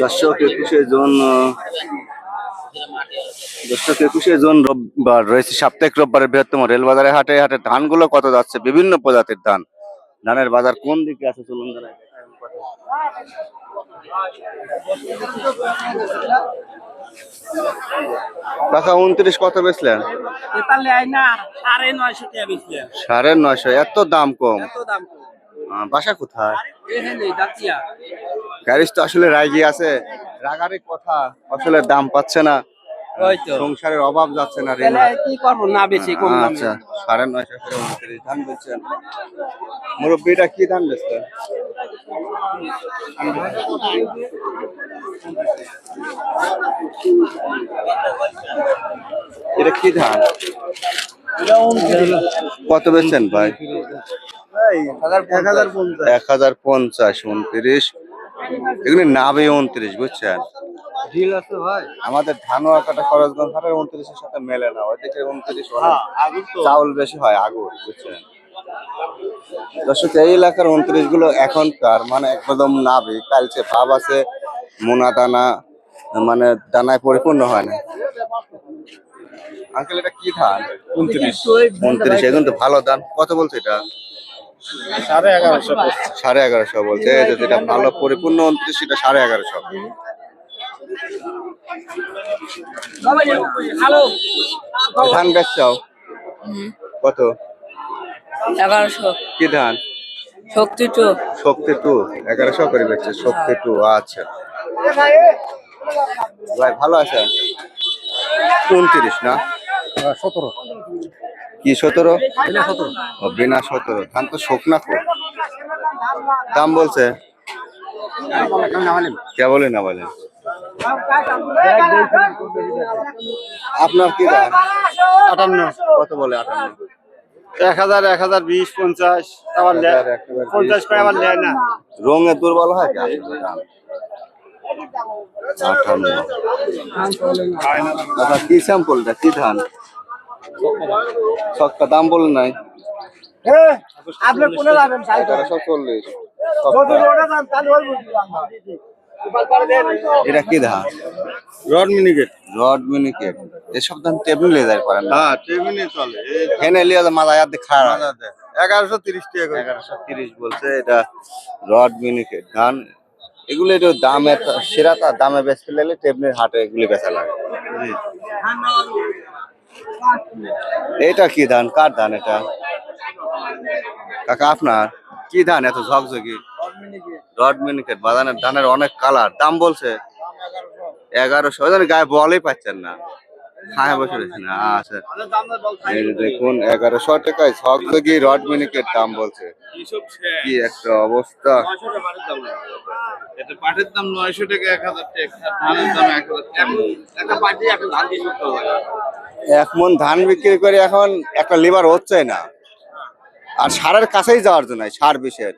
দর্শক 21শে জুন, রোববার রয়েছে, সাপ্তাহিক রোববারের বৃহত্তম রেলবাজারে হাটে ধানগুলো কত যাচ্ছে, বিভিন্ন প্রজাতির ধানের বাজার কোন দিকে আছে চলুন জানাই। টাকা 29 কত বেচলেন? 950। এত দাম কম? বাসা কোথায়? গ্যারেজ তো আসলে রাগি আছে, রাগারে কথা, ফসলের দাম পাচ্ছে না, সংসারের অভাব যাচ্ছে না, কি করবো না বেশি কম দামে। আচ্ছা, 950 করে 29 ধান বেচছেন। মুরব্বিটা কি ধান বেচছেন? এটা কি ধান? কত বেচছেন ভাই? 1050। 29 এগুলি নাবে 29, বুঝছেন? আমাদের ধান কাটা খরচগঞ্জ হাটের 29-এর সাথে মেলে না, ওইদিকে 29 চাউল বেশি হয়, আগুন, বুঝছেন? দর্শক, এই এলাকার 29 গুলো এখনকার মানে একদম নাবে, কালচে ভাব আছে, মোনা দানা মানে দানায় পরিপূর্ণ হয় না। আঙ্কেল এটা কি ধান? 29 এখন তো ভালো ধান। কত বলছে এটা? 1150 বলছে। যেটা ভালো পরিপূর্ণ 29, সেটা 1150। ধান বেচছাও কত? 1100। কি ধান? শক্তি টু। 1100 করে বেচছে। শক্তি 2। আচ্ছা ভাই, ভালো আছে? 29 না 17। কি 17? বিনা 17। ধান তো শুকনা খুব। দাম বলছে কে বলে না বলেন? আপনার কি দাম? 58। কত বলে? 58। 1000, 1020, 50, আবার 50 করে আবার নেয় না। রঙে দুর্বল হয় কি? 58। আচ্ছা, কি স্যাম্পলটা? কি ধান? ছক্কা। দাম বলেন নাই? আপনি কোনে যাবেন? 1140। এটা কি ধান? রড মিনিকেট। এসব ধান টেবিলে যায় পারেন না? হ্যাঁ, টেবিলে চলে। এনে লিয়া মালায় খাড়া 1130 টাকা। 1130 বলছে। এটা রড মিনিকেট ধান। এগুলো একটু দামে সেরা, তার দামে বেচতে লাগলে টেবিলের হাটে এগুলি বেচা লাগে। এটা কি ধান? কার ধান এটা? কাকা আপনার কি ধান এত ঝকঝকি? রড মিনিকেট। বাজানের ধানের অনেক কালার। দাম বলছে 1100। গায়ে বলেই পাচ্ছেন না, খায় বসে রয়েছে না। আচ্ছা, দেখুন 1100 টাকায় ঝকঝকি রড মিনিকেট দাম বলছে। কি একটা অবস্থা! পাটের দাম 900 টাকা, 1000 টাকা, ধানের দাম 1000 একটা পাটি একটা ধান দিয়ে করতে হবে। 1 মণ ধান বিক্রি করে এখন একটা লিভার হচ্ছে না, আর সারের কাছেই যাওয়ার জন্য সার বিষের।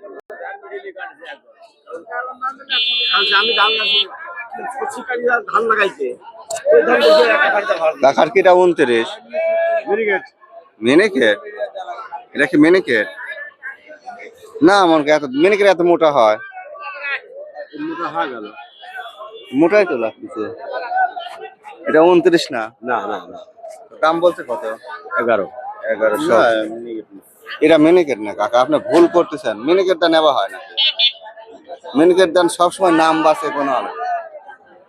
আমি ধান ধান লাগাইছে। কাকার কিটা 29 মিনিকেট। এটা কি মিনিকেট? না, আমার এত মিনিকেট এত মোটা হয়? মোটাই তো লাগতেছে। এটা 29 না? না। দাম বলছে কত? 1100। মিনিকেট এটা মিনিকেট না কাকা, আপনি ভুল করতেছেন। মিনিকেটটা নেওয়া হয় না। মিনিকেট দান সবসময় নাম বাসে কোনো আলো।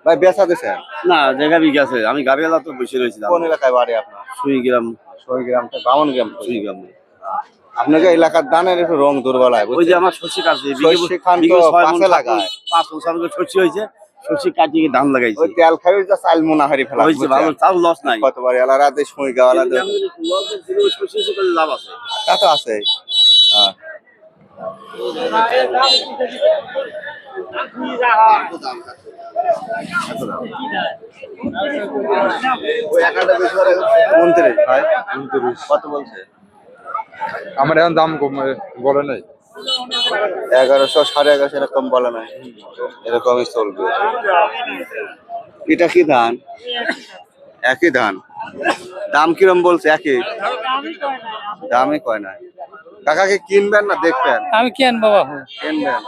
ভাই বেচা দিচ্ছেন না, জায়গা বিঘা আছে। আমি গাড়িওয়ালা তো বসে রয়েছিলাম। কোন এলাকায় বাড়ি আপনার? সুইগ্রাম। তো 52 গ্রাম। সুইগ্রাম। আপনাকে এলাকার দানের একটু রং দুর্বল হয়। ওই যে আমার শশী কাটছে, পাঁচ বছর শশী হয়েছে। শশী কাটিয়ে ধান লাগাইছে। ওই তেল খাই যা চাল মোনা হারি ফেলা হয়েছে, ভালো চাল লস নাই। কতবার এলারা দেশ মই গাওয়ালা লাভ আছে। তা তো আছে। হ্যাঁ, কত বলছে? আমার এখন দাম কম বলে নাই। 1100, 1150 এরকম বলে নাই, এরকমই চলবে। এটা কি ধান? একই ধান। দাম কিরম বলছে? একই দামই কয় না। কাকাকে কিনবেন না দেখবেন? আমি কিনবো বাবু। কিনবেন।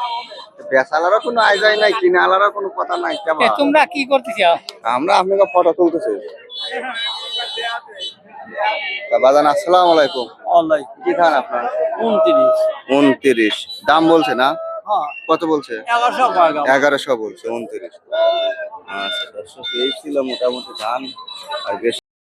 বেচালারও কোনো আয় নাই, কিনে আলারও কোনো কথা নাই। কেমন তোমরা কি করতেছ? আমরা আপনাকে ফটো তুলতেছি। বাজান আসসালামু আলাইকুম। কি ধান আপনার? 29। দাম বলছে না? কত বলছে? 1100 বলছে। 29। আচ্ছা দর্শক, এই ছিল মোটামুটি ধান। আর বেশ